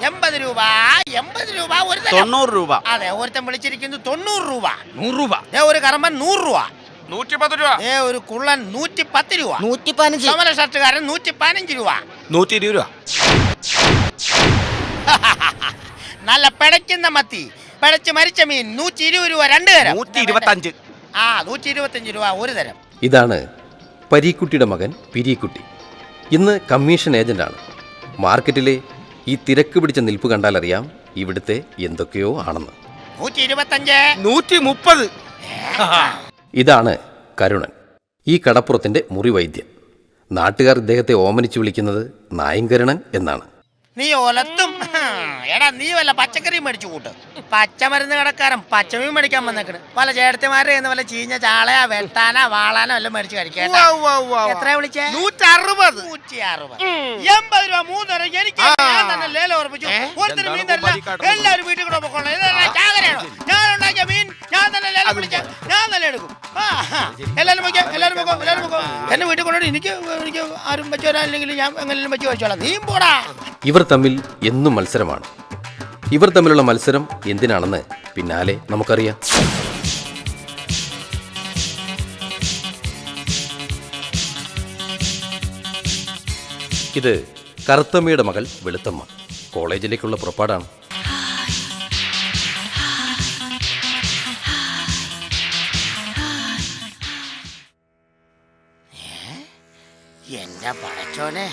80 രൂപ 80 രൂപ ഒരു 90 രൂപ. അതെ, ഒരുത്തൻ വിളിച്ചിരിക്കുന്നു 90 രൂപ. 100 രൂപ. ഒരു കർമ്മൻ 100 രൂപ. 110 രൂപ. ഒരു കുള്ളൻ 110 രൂപ. 115. സമര ഷർട്ടുകാരൻ 115 രൂപ. 120 രൂപ. നല്ല പിടയ്ക്കുന്ന മത്തി, പിടച്ച് മരിച്ച മീൻ 120 രൂപ 2 തരം. 125. 125 രൂപ ഒരു തരം. ഇതാണ് പരീക്കുട്ടിയുടെ മകൻ പിരീക്കുട്ടി. ഇന്ന് കമ്മീഷൻ ഏജന്റാണ്. മാർക്കറ്റിലെ ഈ തിരക്ക് പിടിച്ച നിൽപ്പ് കണ്ടാലറിയാം ഇവിടുത്തെ എന്തൊക്കെയോ ആണെന്ന്. 125. 130. ഇതാണ് കരുണൻ, ഈ കടപ്പുറത്തിൻ്റെ മുറി വൈദ്യൻ. നാട്ടുകാർ ഇദ്ദേഹത്തെ ഓമനിച്ചു വിളിക്കുന്നത് നായങ്കരണൻ എന്നാണ്. നീ ഒലത്തും. എടാ, നീ വല്ല പച്ചക്കറി മേടിച്ചു കൂട്ട്. പച്ചമരുന്ന് കടക്കാരൻ പച്ചമീൻ മേടിക്കാൻ വന്നേക്കണ്. പല ചേട്ടത്തിമാരുടെ വല്ല ചീഞ്ഞ ചാളയാ വെട്ടാനാ വാളാനോ എല്ലാം മേടിച്ചു കഴിക്കാം. എത്രയാ വിളിച്ചേ? 160. 160. 80 രൂപ 3 തരം. എനിക്ക് ഞാൻ തന്നെ ലേലം ഉറപ്പിച്ചു. ഒരുത്തരും മീൻ തരില്ല. എല്ലാവരും വീട്ടിൽ കൂടെ പോക്കോളൂ. ചാകരയാണോ? ഞാൻ ഉണ്ടാക്കിയ മീൻ ഞാൻ തന്നെ ലേലം വിളിച്ച ഞാൻ തന്നെ എടുക്കും. എല്ലാവരും പോക്കോ, എല്ലാവരും പോക്കോ, എല്ലാവരും പോക്കോ. എന്നെ വീട്ടിൽ കൊണ്ടു. എനിക്ക് ആരും വെച്ച് വരാനില്ലെങ്കിൽ ഞാൻ എങ്ങനെയും വെച്ച് കഴിച്ചോളാം. നീ പോടാ. ഇവർ തമ്മിൽ എന്നും മത്സരമാണ്. ഇവർ തമ്മിലുള്ള മത്സരം എന്തിനാണെന്ന് പിന്നാലെ നമുക്കറിയാം. ഇത് കറുത്തമ്മയുടെ മകൾ വെളുത്തമ്മ. കോളേജിലേക്കുള്ള പുറപ്പാടാണ്. എന്റെ പടച്ചോനെ,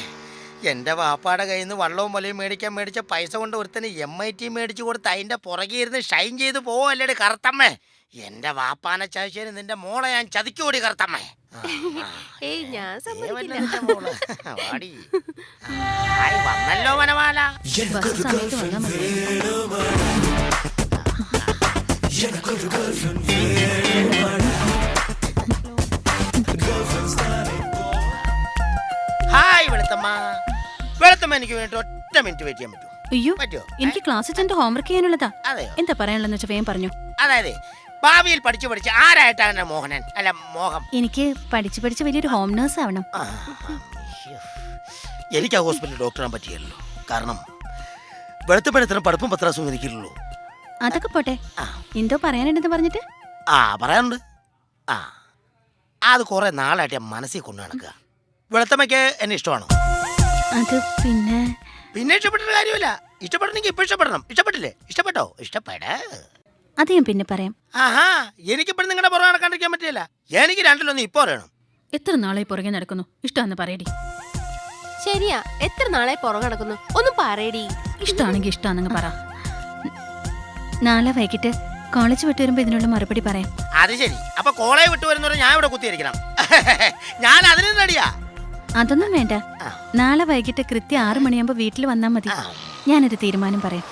എന്റെ വാപ്പാടെ കയ്യിൽ നിന്ന് വള്ളവും വലയും മേടിച്ച പൈസ കൊണ്ട് ഒരുത്തന് MIT മേടിച്ചു കൊടുത്ത് അതിന്റെ പുറകെ ഇരുന്ന് ഷൈൻ ചെയ്ത് പോവല്ലേടി കറുത്തമ്മേ. എന്റെ വാപ്പാനെ ചതിച്ചതിന് നിന്റെ മോളെ ഞാൻ ചതിക്കൂടി കറുത്തമ്മേ. വന്നല്ലോ വനമാല. ഹായ് വെളുത്തമ്മ. വെളുത്തമ്മ, എനിക്ക് വേണ്ടി 1 മിനിറ്റ് വെയിറ്റ് ചെയ്യാൻ പറ്റുമോ? അയ്യോ, എനിക്ക് ക്ലാസ്സിൽ ചെന്ന് ഹോംവർക്ക് ചെയ്യാനുള്ളതാ. എന്താ പറയാനുള്ളതെന്ന് വെച്ചാൽ വേഗം പറഞ്ഞു. അതായത് ഭാവിയിൽ പഠിച്ച് ആരായിട്ടാണ് മോഹനൻ അല്ല മോഹം? എനിക്ക് പഠിച്ച് വലിയൊരു ഹോം നേഴ്സ് ആവണം. എനിക്ക് ആ ഹോസ്പിറ്റലിൽ ഡോക്ടറാൻ പറ്റിയല്ലോ. കാരണം വെളുത്തപ്പഴത്തിന് പഠിപ്പും പത്രാസും എനിക്കില്ലല്ലോ. അതൊക്കെ പോട്ടെ, എന്തോ പറയാനുണ്ടെന്ന് പറഞ്ഞിട്ട്. പറയാനുണ്ട്. അത് കുറെ നാളായിട്ട് ഞാൻ മനസ്സിൽ കൊണ്ടു നടക്കുക. വെളുത്തമ്മയ്ക്ക് എന്നെ ഇഷ്ടമാണോ? അത് പിന്നെ ഇഷ്ടപ്പെട്ടിട്ട് കാര്യമില്ല. ഇഷ്ടപ്പെടണമെങ്കിൽ ഇപ്പൊ ഇഷ്ടപ്പെടണം. ഇഷ്ടപ്പെട്ടില്ലേ? ഇഷ്ടപ്പെട്ടോ? അത് ഞാൻ പിന്നെ പറയാം. എനിക്കിപ്പോഴും നിങ്ങളുടെ പുറകെ നടക്കാണ്ടിരിക്കാൻ പറ്റില്ല. എനിക്ക് രണ്ടിലൊന്നും ഇപ്പൊ അറിയണം. എത്ര നാളായി പുറകെ നടക്കുന്നു? ഇഷ്ടമാണെന്ന് പറയടി. ശരിയാ, എത്ര നാളായി പുറകെ നടക്കുന്നു? ഒന്ന് പറയടി. ഇഷ്ടമാണെങ്കിൽ ഇഷ്ടമാണെന്ന് പറ. നാളെ വൈകിട്ട് കോളേജ് വിട്ട് വരുമ്പോ ഇതിനുള്ള മറുപടി പറയാം. അത് ശരി. അപ്പൊ കോളേജ് വിട്ട് വരുന്നവരെ ഞാൻ ഇവിടെ കുത്തിയിരിക്കണം. ഞാൻ അതിന് റെഡിയാ. അതൊന്നും വേണ്ട. നാളെ വൈകിട്ട് കൃത്യം 6 മണിയാകുമ്പോ വീട്ടിൽ വന്നാൽ മതി. ഞാനൊരു തീരുമാനം പറയാം.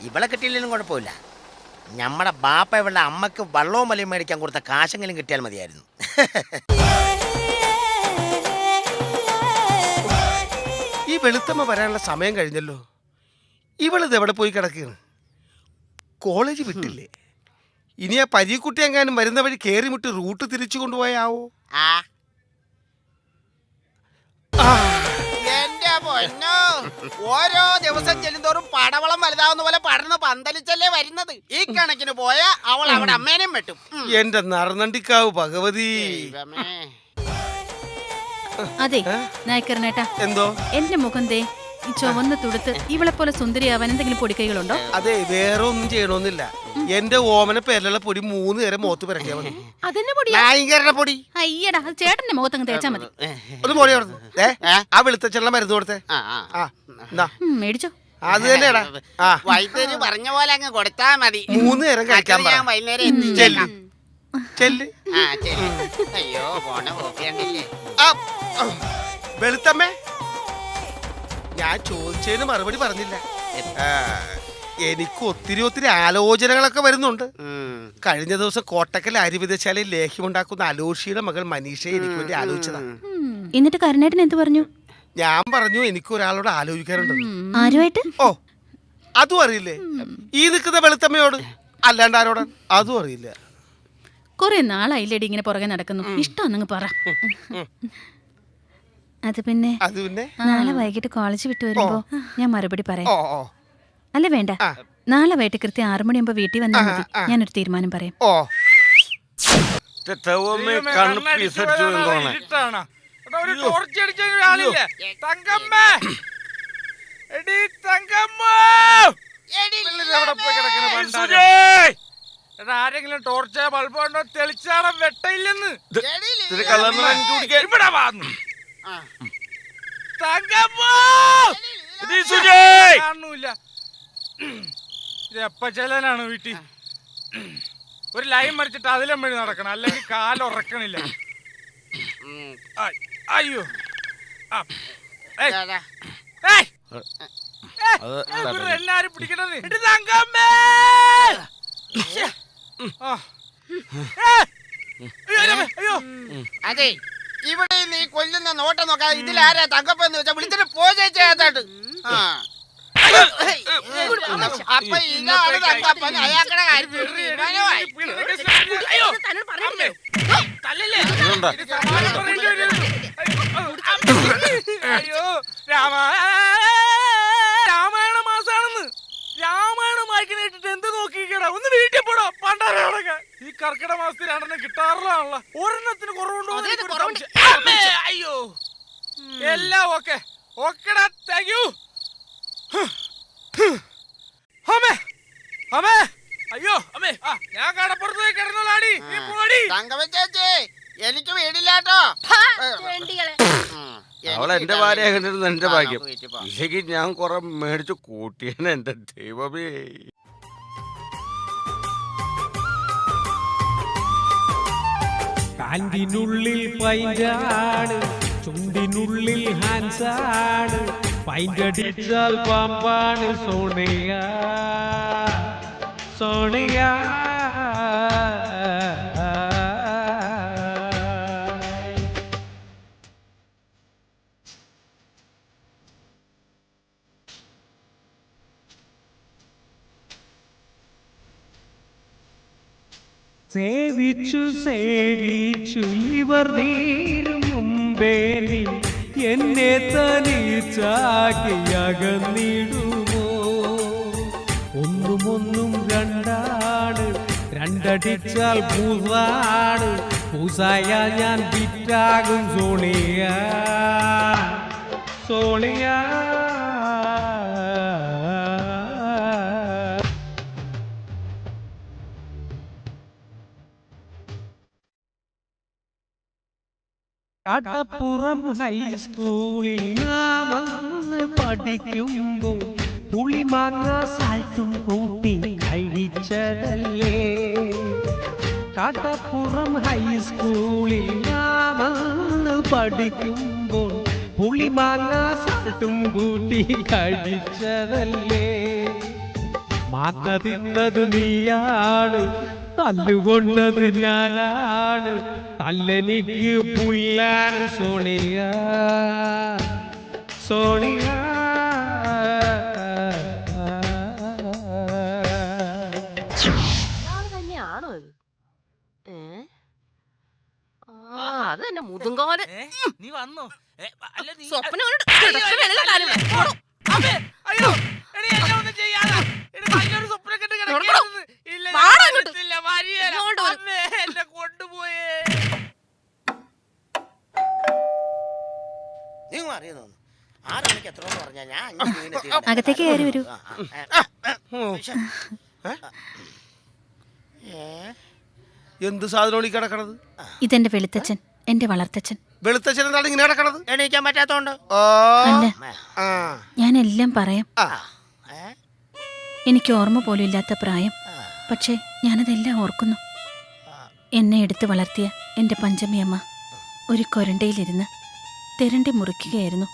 ഇവളെ കിട്ടിയില്ലെങ്കിലും കുഴപ്പമില്ല. നമ്മുടെ ബാപ്പ ഇവളുടെ അമ്മക്ക് വള്ളവും മലയും മേടിക്കാൻ കൊടുത്ത കാശെങ്കിലും കിട്ടിയാൽ മതിയായിരുന്നു. ഈ വെളുത്തമ്മ വരാനുള്ള സമയം കഴിഞ്ഞല്ലോ. ഇവളിത് എവിടെ പോയി കിടക്കുകയാണ്? കോളേജ് വിട്ടില്ലേ? ഇനി ആ പരീക്കുട്ടി എങ്ങാനും വരുന്ന വഴി കേറി മുട്ടി റൂട്ട് തിരിച്ചു കൊണ്ടുപോയാവോ? എന്റെ പൊന്നോ, ഓരോ ദിവസം ചെല്ലുന്തോറും പടവളം വലുതാവുന്ന പോലെ പടർന്ന് പന്തലിച്ചല്ലേ വരുന്നത്. ഈ കണക്കിന് പോയ അവൾ അവിടെ അമ്മേനെയും വെട്ടും. എന്റെ നറുനണ്ടിക്കാവ് ഭഗവതി. അതെ നായക്കരനേട്ടാ, എന്തോ എന്റെ മുഖം ദേ ഈ ചുവന്ന തുടുത്ത് ഇവളെ പോലെ സുന്ദരിയാവാൻ എന്തെങ്കിലും പൊടിക്കൈകളുണ്ടോ? അതെ, വേറെ ഒന്നും ചെയ്യണമെന്നില്ല. എന്റെ ഓമന പേരിലുള്ള പൊടി 3 നേരം മുഖത്ത് പിറക്കിയാ മതി. പൊടി. അയ്യടാ, അത് ചേട്ടന്റെ മുഖത്തങ്ങ് തേച്ചാ മതി. ഒന്ന് പൊടി ആ വെളുത്തച്ചെള്ള മരുന്ന് കൊടുത്തേ. മേടിച്ചോ? അത് തന്നെയാടാ. വൈദ്യര് പറഞ്ഞ പോലെ അങ്ങ് കൊടുത്താ മതി. 3 നേരം കഴിക്കാൻ വൈകുന്നേരം ചെല്ല്. അയ്യോ, പോണ പോക്കിയണ്ടില്ലേ. വെളുത്തമ്മേ, ഞാൻ ചോദിച്ചതിന് മറുപടി പറഞ്ഞില്ല. എനിക്ക് ഒത്തിരി ആലോചനകളൊക്കെ വരുന്നുണ്ട്. കഴിഞ്ഞ ദിവസം കോട്ടക്കൽ അരിവിതശാലയിൽ ലേഹ്യമുണ്ടാക്കുന്ന അലോഷിയുടെ മകൾ മനീഷയെ എനിക്ക് വേണ്ടി ആലോചിച്ചതാ. എന്നിട്ട് കരുണേട്ടൻ എന്ത് പറഞ്ഞു? ഞാൻ പറഞ്ഞു എനിക്ക് ഒരാളോട് ആലോചിക്കാറുണ്ട്. ആരുമായിട്ട്? ഓ, അതും അറിയില്ലേ? ഈ നിൽക്കുന്ന വെളുത്തമ്മയോട്. അല്ലാണ്ട് ആരോടാ? അതും അറിയില്ല. കൊറേ നാളായില്ലേടി ഇങ്ങനെ പുറകെ നടക്കുന്നു. ഇഷ്ടമാണെന്ന് പറ. അത് പിന്നെ അത് പിന്നെ നാളെ വൈകിട്ട് കോളേജ് വിട്ടു വരുമ്പോ ഞാൻ മറുപടി പറയാം. ഓ ഓ അല്ല വേണ്ട, ആ. നാളെ വൈകിട്ട് കൃത്യം 6 മണിയാകുമ്പോ വീട്ടിൽ വന്നാൽ മതി. ആ. ഞാനൊരു തീരുമാനം പറയാം. ഓ ആരെങ്കിലും ടോർച്ച് ബൾബ് ഉണ്ടോ? തെളിച്ചാടം വെട്ടയില്ലെന്ന് കാണൂല. ഇത് എപ്പ ചെല്ലാനാണ് വീട്ടിൽ? ഒരു ലൈൻ മറിച്ചിട്ട് അതിലും വഴി നടക്കണം, അല്ലെങ്കിൽ കാലുറക്കണില്ല. അയ്യോ എല്ലാരും പിടിക്കണത്. അയ്യോ അതെ, ഇവിടെ നീ കൊല്ലുന്ന നോട്ടം നോക്കാ. ഇതിലാരാ തങ്കപ്പെന്ന് വെച്ചാ വിളിച്ചിട്ട് പോചേച്ചാട്ട്. അപ്പൊ ഇതാണ് തങ്കപ്പൻ. അയാൾക്കടെ കാര്യം തീരുമാനമായി. അയ്യോ രാമായണ മാസാണെന്ന്. രാമായണം വായിക്കുന്ന കേട്ടിട്ട് എന്ത് നോക്കിക്കടാ? ഒന്ന് വീട്ടിൽ പോടാ പണ്ടാരൊക്കെ. ഈ കർക്കിടക മാസത്തിൽ 2 കിട്ടാറില്ലാണല്ലോ. ഒരെണ്ണത്തിന് കുറവുണ്ടോ? അയ്യോ എല്ലാം ഓക്കെ ഓക്കെടാ. Thank you. അമ്മേ അമ്മേ അയ്യോ അമ്മേ, ഞാൻ കടപ്പുറത്ത് പോയി കിടന്നോളാടി. നീ പോടി. തങ്കപ്പച്ചേച്ചി, എനിക്ക് വീടില്ലാട്ടോ. അവൾ എന്റെ ഭാര്യ കണ്ടിരുന്നു. എന്റെ ഭാഗ്യം ഇല്ലെങ്കിൽ ഞാൻ കുറെ മേടിച്ചു കൂട്ടിയാണ്. എന്റെ ദൈവമേ. പാന്റിനുള്ളിൽ പൈന്റാണ്, ചുണ്ടിനുള്ളിൽ ഹാൻസാണ്, പൈന്റടിച്ചാൽ പാമ്പാണ് സോണിയ സോണിയ. സേവിച്ചു സേവിച്ചു ഇവർ നീരും മുമ്പേ നീ എന്നെ തനിച്ചാകിയകന്നിടുമോ? ഒന്നും രണ്ടാണ്, രണ്ടടിച്ചാൽ പൂസാണ്, പൂസായ ഞാൻ വിറ്റാകും സോണിയ സോണിയ. കടപ്പുറം ഹൈസ്കൂളിൽ നാമന്ന് പഠിക്കുമ്പോൾ പുളിമാങ്ങ സാൽത്തും കൂട്ടി കഴിച്ചതല്ലേ? കടപ്പുറം ഹൈസ്കൂളിൽ നാമന്ന് പഠിക്കുമ്പോൾ പുളിമാങ്ങ സാൽത്തും കൂട്ടി കഴിച്ചതല്ലേ? മാങ്ങ തിന്നത് നീയാണ്, തല്ലുകൊണ്ടത് ഞാനാണ്, തല്ലെനിക്ക് പുല്ലാണ് സോണിയ സോണിയ. തന്നെയാണോ ഇത്? അത് തന്നെ മുതുങ്കോല്. നീ വന്നോ? അല്ല നീ സ്വപ്നം അയ്യോ എടി എന്നെ ഒന്നും ചെയ്യാതെ. എടി നല്ലൊരു സ്വപ്നം കണ്ട് കിടക്കുകയാണെന്ന്. ഇല്ല എന്നെ കൊണ്ടുപോയേ. നീ അറിയുന്നു 6 മണിക്ക് എത്ര പറഞ്ഞാ ഞാൻ അകത്തേക്ക് കയറി വരൂ. എന്ത് സാധനം കിടക്കണത്? ഇതെന്റെ വെളുത്തച്ഛൻ, എന്റെ വളർത്തച്ഛൻ. വെളുത്തച്ഛൻ എന്താണ് ഇങ്ങനെ കിടക്കണത്? എണീക്കാൻ പറ്റാത്തോണ്ട്. അല്ല, ആ ഞാനെല്ലാം പറയാം. ആ എനിക്ക് ഓർമ്മ പോലും ഇല്ലാത്ത പ്രായം, പക്ഷേ ഞാനതെല്ലാം ഓർക്കുന്നു. എന്നെ എടുത്ത് വളർത്തിയ എൻ്റെ പഞ്ചമിയമ്മ ഒരു കൊരണ്ടയിലിരുന്ന് തെരണ്ടി മുറിക്കുകയായിരുന്നു.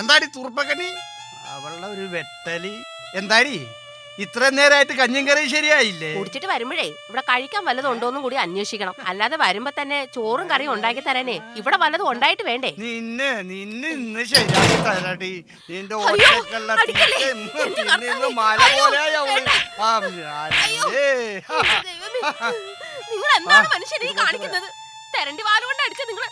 എന്താടി തുർപ്പക്കനി? അവളുടെ ഒരു വെട്ടലി. എന്താടി ഇത്രയും നേരമായിട്ട് കഞ്ഞിയും കറിയും ശരിയായില്ലേ? കുടിച്ചിട്ട് വരുമ്പോഴേ ഇവിടെ കഴിക്കാൻ വല്ലതും ഉണ്ടോന്നും കൂടി അന്വേഷിക്കണം. അല്ലാതെ വരുമ്പോ തന്നെ ചോറും കറിയും ഉണ്ടാക്കി തരാനേ ഇവിടെ വല്ലതും ഉണ്ടായിട്ട് വേണ്ടേ? നിന്നെ ഇന്ന് ശരിയാക്കി തരാടി. നിന്റെ അയ്യോ, ഓട്ടക്കള്ള അടിക്കല്ലേ. തീറ്റ എന്റെ ഇന്ന് കർത്താവേ. മല അയ്യോ, പോലെയായി അവള്. വേണ്ട. ആ, അയ്യോ. ഏ. ദൈവമേ. നിങ്ങൾ എന്താണ് മനുഷ്യനെ ഈ കാണിക്കുന്നത്? തെരണ്ടി വാലുകൊണ്ട് അടിച്ച നിങ്ങൾ